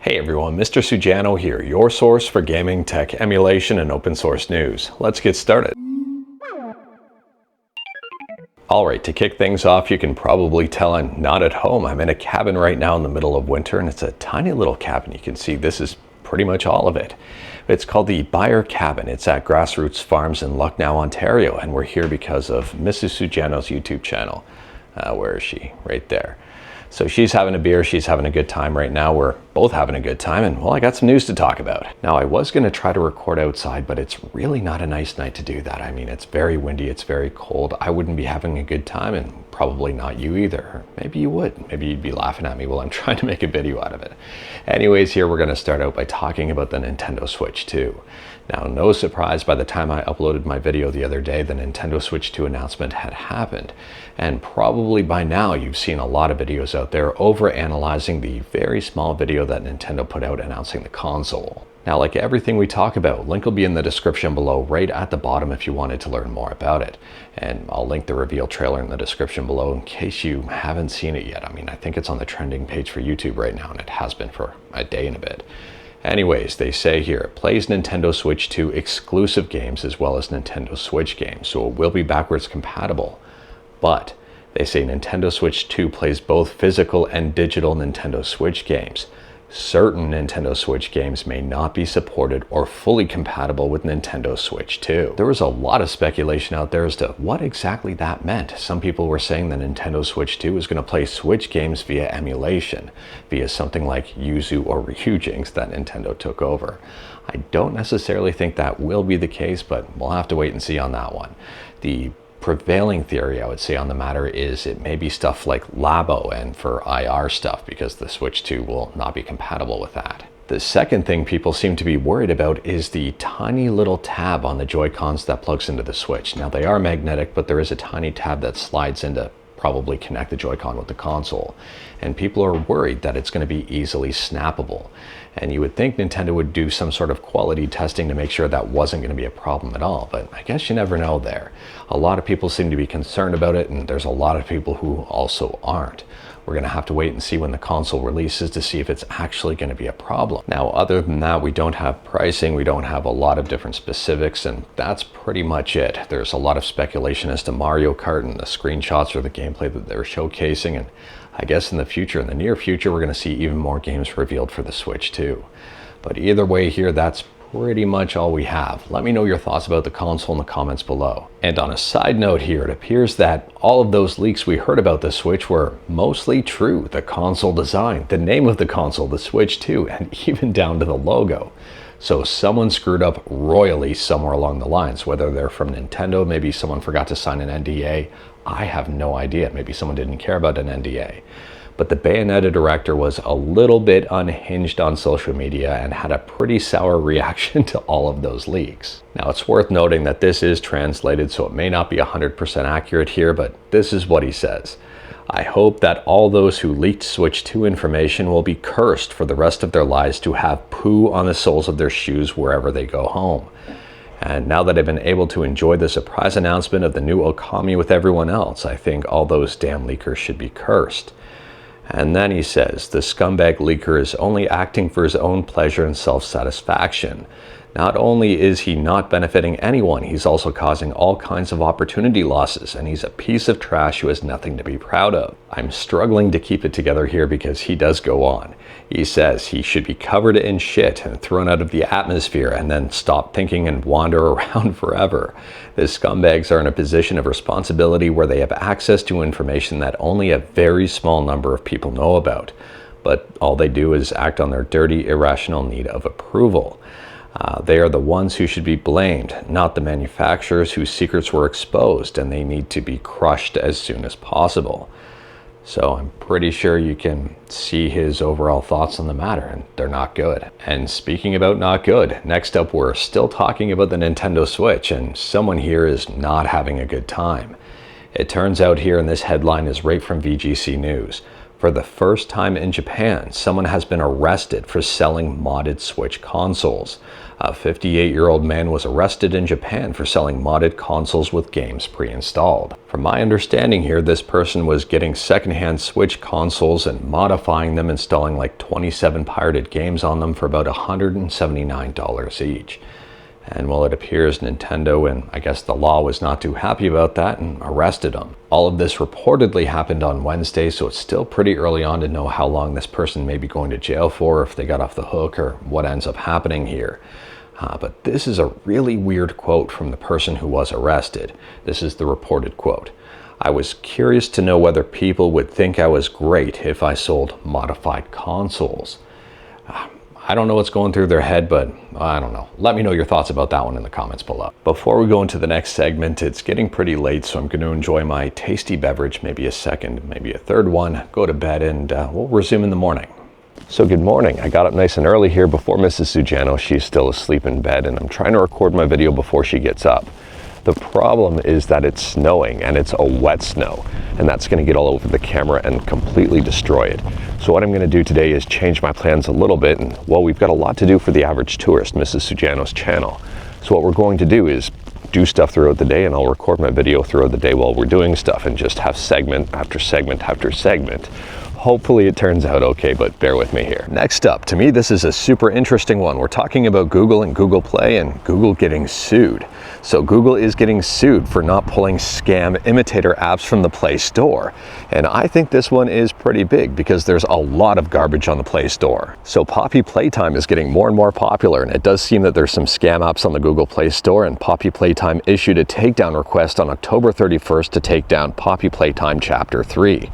Hey everyone, Mr. Sujano here, your source for gaming, tech, emulation, and open source news. Let's get started. Alright, to kick things off, you can probably tell I'm not at home. I'm in a cabin right now in the middle of winter, and it's a tiny little cabin. You can see this is pretty much all of it. It's called the Buyer Cabin. It's at Grassroots Farms in Lucknow, Ontario, and we're here because of Mrs. Sujano's YouTube channel. Where is she? Right there. So she's having a beer, she's having a good time right now. We're both having a good time, and well, I got some news to talk about. Now, I was going to try to record outside, but it's really not a nice night to do that. I mean, it's very windy, it's very cold. I wouldn't be having a good time, and probably not you either. Maybe you would. Maybe you'd be laughing at me while I'm trying to make a video out of it. Anyways, here we're going to start out by talking about the Nintendo Switch 2. Now, no surprise, by the time I uploaded my video the other day, the Nintendo Switch 2 announcement had happened. And probably by now you've seen a lot of videos out there over-analyzing the very small video that Nintendo put out announcing the console. Now, like everything we talk about, link will be in the description below right at the bottom if you wanted to learn more about it. And I'll link the reveal trailer in the description below in case you haven't seen it yet. I mean, I think it's on the trending page for YouTube right now, and it has been for a day and a bit. Anyways, they say here, it plays Nintendo Switch 2 exclusive games as well as Nintendo Switch games, so it will be backwards compatible. But they say Nintendo Switch 2 plays both physical and digital Nintendo Switch games. Certain Nintendo Switch games may not be supported or fully compatible with Nintendo Switch 2. There was a lot of speculation out there as to what exactly that meant. Some people were saying the Nintendo Switch 2 is going to play Switch games via emulation, via something like Yuzu or Ryujinx that Nintendo took over. I don't necessarily think that will be the case, but we'll have to wait and see on that one. The prevailing theory, I would say, on the matter is it may be stuff like Labo and for IR stuff, because the Switch 2 will not be compatible with that. The second thing people seem to be worried about is the tiny little tab on the Joy-Cons that plugs into the Switch. Now, they are magnetic, but there is a tiny tab that slides in to probably connect the Joy-Con with the console. And people are worried that it's going to be easily snappable. And you would think Nintendo would do some sort of quality testing to make sure that wasn't going to be a problem at all, but I guess you never know there. A lot of people seem to be concerned about it, and there's a lot of people who also aren't. We're going to have to wait and see when the console releases to see if it's actually going to be a problem. Now, other than that, we don't have pricing, we don't have a lot of different specifics, and that's pretty much it. There's a lot of speculation as to Mario Kart and the screenshots or the gameplay that they're showcasing, and I guess in the near future, we're going to see even more games revealed for the Switch 2. But either way here, that's pretty much all we have. Let me know your thoughts about the console in the comments below. And on a side note here, it appears that all of those leaks we heard about the Switch were mostly true. The console design, the name of the console, the Switch 2, and even down to the logo. So someone screwed up royally somewhere along the lines, whether they're from Nintendo, maybe someone forgot to sign an NDA. I have no idea. Maybe someone didn't care about an NDA. But the Bayonetta director was a little bit unhinged on social media and had a pretty sour reaction to all of those leaks. Now, it's worth noting that this is translated, so it may not be 100% accurate here, but this is what he says. I hope that all those who leaked Switch 2 information will be cursed for the rest of their lives to have poo on the soles of their shoes wherever they go home. And now that I've been able to enjoy the surprise announcement of the new Okami with everyone else, I think all those damn leakers should be cursed. And then he says, the scumbag leaker is only acting for his own pleasure and self-satisfaction. Not only is he not benefiting anyone, he's also causing all kinds of opportunity losses, and he's a piece of trash who has nothing to be proud of. I'm struggling to keep it together here because he does go on. He says he should be covered in shit and thrown out of the atmosphere and then stop thinking and wander around forever. The scumbags are in a position of responsibility where they have access to information that only a very small number of people know about. But all they do is act on their dirty, irrational need of approval. They are the ones who should be blamed, not the manufacturers whose secrets were exposed, and they need to be crushed as soon as possible. So I'm pretty sure you can see his overall thoughts on the matter, and they're not good. And speaking about not good, next up we're still talking about the Nintendo Switch, and someone here is not having a good time. It turns out here, and this headline is right from VGC News, For the first time in Japan, someone has been arrested for selling modded Switch consoles. A 58-year-old man was arrested in Japan for selling modded consoles with games pre-installed. From my understanding here, this person was getting secondhand Switch consoles and modifying them, installing like 27 pirated games on them for about $179 each. And well, it appears Nintendo and I guess the law was not too happy about that and arrested him. All of this reportedly happened on Wednesday, so it's still pretty early on to know how long this person may be going to jail for, if they got off the hook, or what ends up happening here. But this is a really weird quote from the person who was arrested. This is the reported quote. "I was curious to know whether people would think I was great if I sold modified consoles." I don't know what's going through their head, but I don't know. Let me know your thoughts about that one in the comments below. Before we go into the next segment, it's getting pretty late, so I'm going to enjoy my tasty beverage, maybe a second, maybe a third one, go to bed, and we'll resume in the morning. So good morning. I got up nice and early here before Mrs. Sujano. She's still asleep in bed, and I'm trying to record my video before she gets up. The problem is that it's snowing, and it's a wet snow, and that's going to get all over the camera and completely destroy it. So what I'm going to do today is change my plans a little bit, and well, we've got a lot to do for the average tourist, Mrs. Sujano's channel. So what we're going to do is do stuff throughout the day, and I'll record my video throughout the day while we're doing stuff and just have segment after segment after segment. Hopefully it turns out okay, but bear with me here. Next up, to me, this is a super interesting one. We're talking about Google and Google Play and Google getting sued. So Google is getting sued for not pulling scam imitator apps from the Play Store. And I think this one is pretty big because there's a lot of garbage on the Play Store. So Poppy Playtime is getting more and more popular, and it does seem that there's some scam apps on the Google Play Store, and Poppy Playtime issued a takedown request on October 31st to take down Poppy Playtime Chapter 3.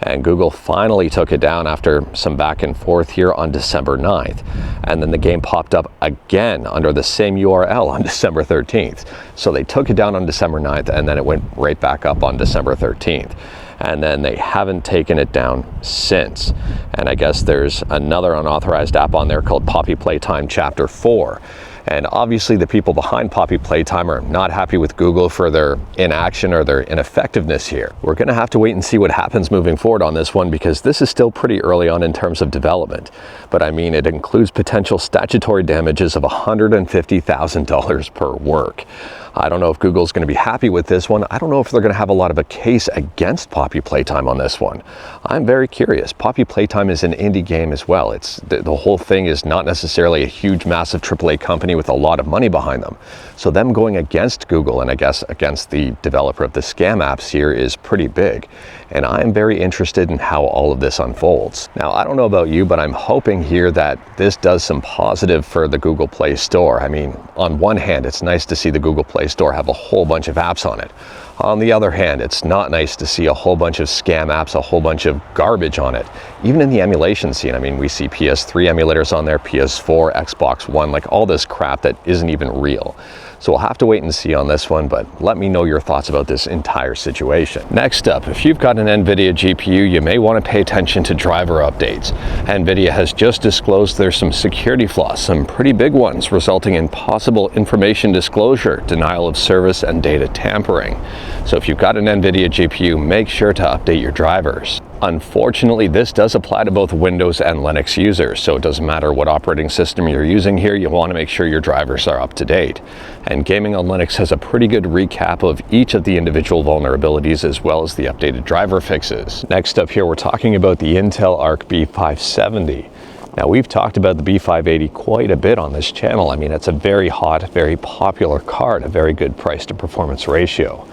And Google finally took it down after some back and forth here on December 9th. And then the game popped up again under the same URL on December 13th. So they took it down on December 9th, and then it went right back up on December 13th. And then they haven't taken it down since. And I guess there's another unauthorized app on there called Poppy Playtime Chapter 4. And obviously the people behind Poppy Playtime are not happy with Google for their inaction or their ineffectiveness here. We're going to have to wait and see what happens moving forward on this one, because this is still pretty early on in terms of development. But I mean, it includes potential statutory damages of $150,000 per work. I don't know if Google's going to be happy with this one. I don't know if they're going to have a lot of a case against Poppy Playtime on this one. I'm very curious. Poppy Playtime is an indie game as well. It's the whole thing is not necessarily a huge, massive AAA company with a lot of money behind them. So them going against Google, and I guess against the developer of the scam apps here, is pretty big. And I'm very interested in how all of this unfolds. Now, I don't know about you, but I'm hoping here that this does some positive for the Google Play Store. I mean, on one hand, it's nice to see the Google Play Store have a whole bunch of apps on it. On the other hand, it's not nice to see a whole bunch of scam apps, a whole bunch of garbage on it. Even in the emulation scene, I mean, we see PS3 emulators on there, PS4, Xbox One, like all this crap that isn't even real. So we'll have to wait and see on this one, but let me know your thoughts about this entire situation. Next up, if you've got an Nvidia GPU, you may want to pay attention to driver updates. Nvidia has just disclosed there's some security flaws, some pretty big ones, resulting in possible information disclosure, denial of service, and data tampering. So if you've got an Nvidia GPU, make sure to update your drivers. Unfortunately, this does apply to both Windows and Linux users, so it doesn't matter what operating system you're using here, you want to make sure your drivers are up to date. And Gaming on Linux has a pretty good recap of each of the individual vulnerabilities as well as the updated driver fixes. Next up here, we're talking about the Intel Arc B570. Now, we've talked about the B580 quite a bit on this channel. I mean, it's a very hot, very popular card, a very good price to performance ratio.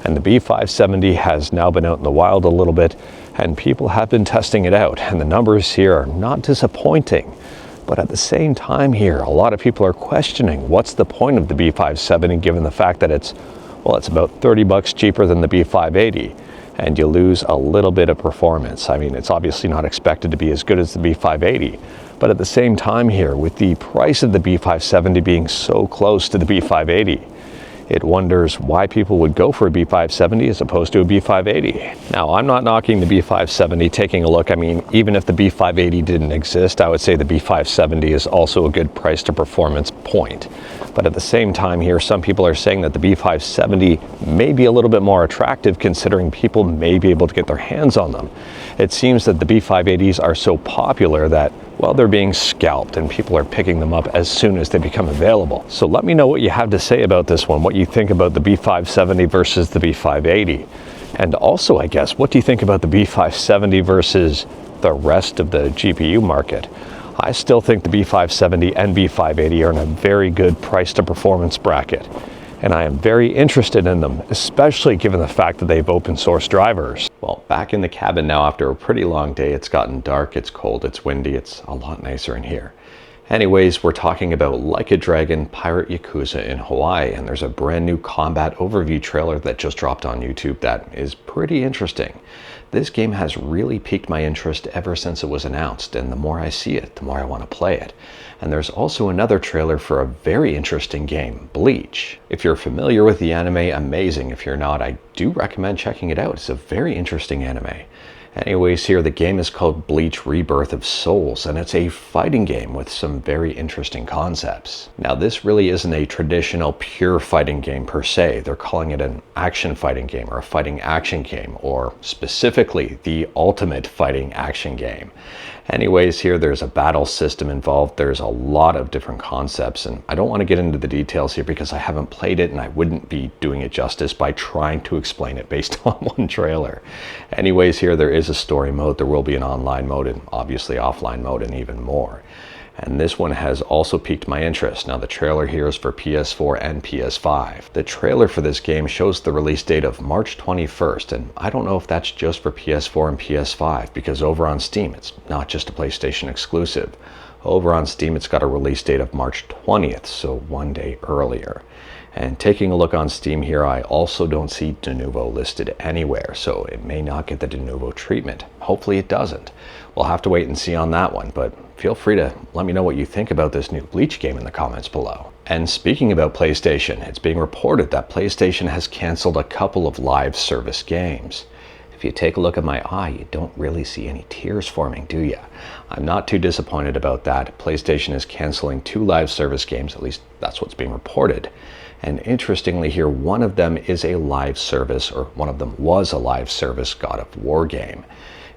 And the B570 has now been out in the wild a little bit, and people have been testing it out, and the numbers here are not disappointing. But at the same time here, a lot of people are questioning what's the point of the B570 given the fact that it's about 30 bucks cheaper than the B580, and you lose a little bit of performance. I mean, it's obviously not expected to be as good as the B580, but at the same time here, with the price of the B570 being so close to the B580, It wonders why people would go for a B570 as opposed to a B580. Now, I'm not knocking the B570. Taking a look, I mean, even if the B580 didn't exist, I would say the B570 is also a good price to performance point. But at the same time here, some people are saying that the B570 may be a little bit more attractive considering people may be able to get their hands on them. It seems that the B580s are so popular that, well, they're being scalped and people are picking them up as soon as they become available. So let me know what you have to say about this one, what you think about the B570 versus the B580. And also, I guess, what do you think about the B570 versus the rest of the GPU market? I still think the B570 and B580 are in a very good price to performance bracket. And I am very interested in them, especially given the fact that they've open source drivers. Well, back in the cabin now after a pretty long day. It's gotten dark, it's cold, it's windy, it's a lot nicer in here. Anyways, we're talking about Like a Dragon Pirate Yakuza in Hawaii, and there's a brand new combat overview trailer that just dropped on YouTube that is pretty interesting. This game has really piqued my interest ever since it was announced, and the more I see it, the more I want to play it. And there's also another trailer for a very interesting game, Bleach. If you're familiar with the anime, amazing. If you're not, I do recommend checking it out. It's a very interesting anime. Anyways, here the game is called Bleach Rebirth of Souls, and it's a fighting game with some very interesting concepts. Now, this really isn't a traditional pure fighting game per se. They're calling it an action fighting game or a fighting action game, or specifically the ultimate fighting action game. Anyways, here there's a battle system involved. There's a lot of different concepts, and I don't want to get into the details here because I haven't played it and I wouldn't be doing it justice by trying to explain it based on one trailer. Anyways, here there is a story mode. There will be an online mode and obviously offline mode and even more. And this one has also piqued my interest. Now, the trailer here is for PS4 and PS5. The trailer for this game shows the release date of March 21st, and I don't know if that's just for PS4 and PS5, because over on Steam, it's not just a PlayStation exclusive. Over on Steam, it's got a release date of March 20th, so one day earlier. And taking a look on Steam here, I also don't see de novo listed anywhere, so it may not get the de novo treatment. Hopefully it doesn't. We'll have to wait and see on that one, but feel free to let me know what you think about this new Bleach game in the comments below. And speaking about PlayStation, it's being reported that PlayStation has canceled a couple of live service games. If you take a look at my eye, you don't really see any tears forming, do you? I'm not too disappointed about that. PlayStation is canceling 2 live service games, at least that's what's being reported. And interestingly here, one of them is a live service, or one of them was a live service God of War game.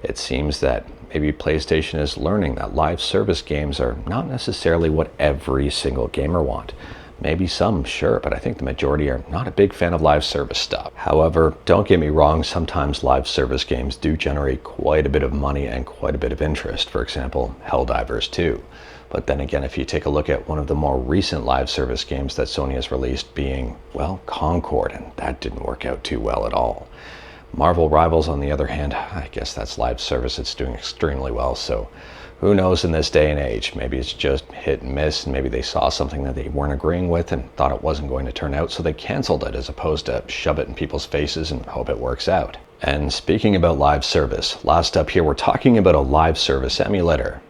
It seems that maybe PlayStation is learning that live service games are not necessarily what every single gamer wants. Maybe some, sure, but I think the majority are not a big fan of live service stuff. However, don't get me wrong, sometimes live service games do generate quite a bit of money and quite a bit of interest. For example, Helldivers 2. But then again, if you take a look at one of the more recent live service games that Sony has released being, well, Concord, and that didn't work out too well at all. Marvel Rivals, on the other hand, I guess that's live service. It's doing extremely well, so who knows in this day and age? Maybe it's just hit and miss, and maybe they saw something that they weren't agreeing with and thought it wasn't going to turn out, so they canceled it as opposed to shove it in people's faces and hope it works out. And speaking about live service, last up here we're talking about a live service emulator.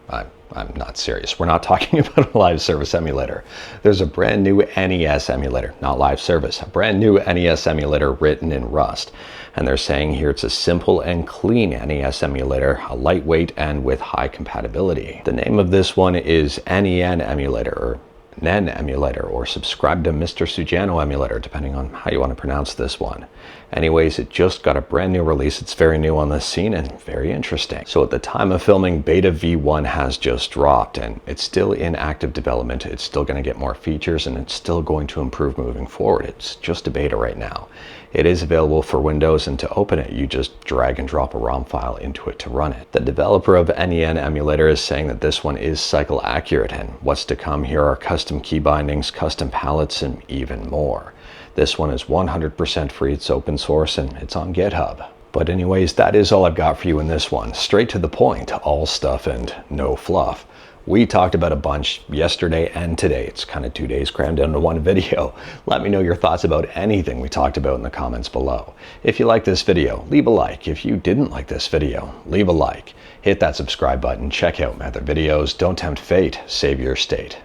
I'm not serious. We're not talking about a live service emulator. There's a brand new NES emulator, not live service, a brand new NES emulator written in Rust. And they're saying here it's a simple and clean NES emulator, a lightweight and with high compatibility. The name of this one is Nen Emulator, or Nen Emulator, or Subscribe to Mr. Sujano Emulator, depending on how you want to pronounce this one. Anyways, it just got a brand new release. It's very new on the scene and very interesting. So at the time of filming, Beta V1 has just dropped and it's still in active development. It's still going to get more features and it's still going to improve moving forward. It's just a beta right now. It is available for Windows, and to open it, you just drag and drop a ROM file into it to run it. The developer of Nen Emulator is saying that this one is cycle accurate, and what's to come here are custom key bindings, custom palettes, and even more. This one is 100% free, it's open source, and it's on GitHub. But anyways, that is all I've got for you in this one. Straight to the point, all stuff and no fluff. We talked about a bunch yesterday and today. It's kind of 2 days crammed into one video. Let me know your thoughts about anything we talked about in the comments below. If you like this video, leave a like. If you didn't like this video, leave a like. Hit that subscribe button, check out my other videos. Don't tempt fate, save your state.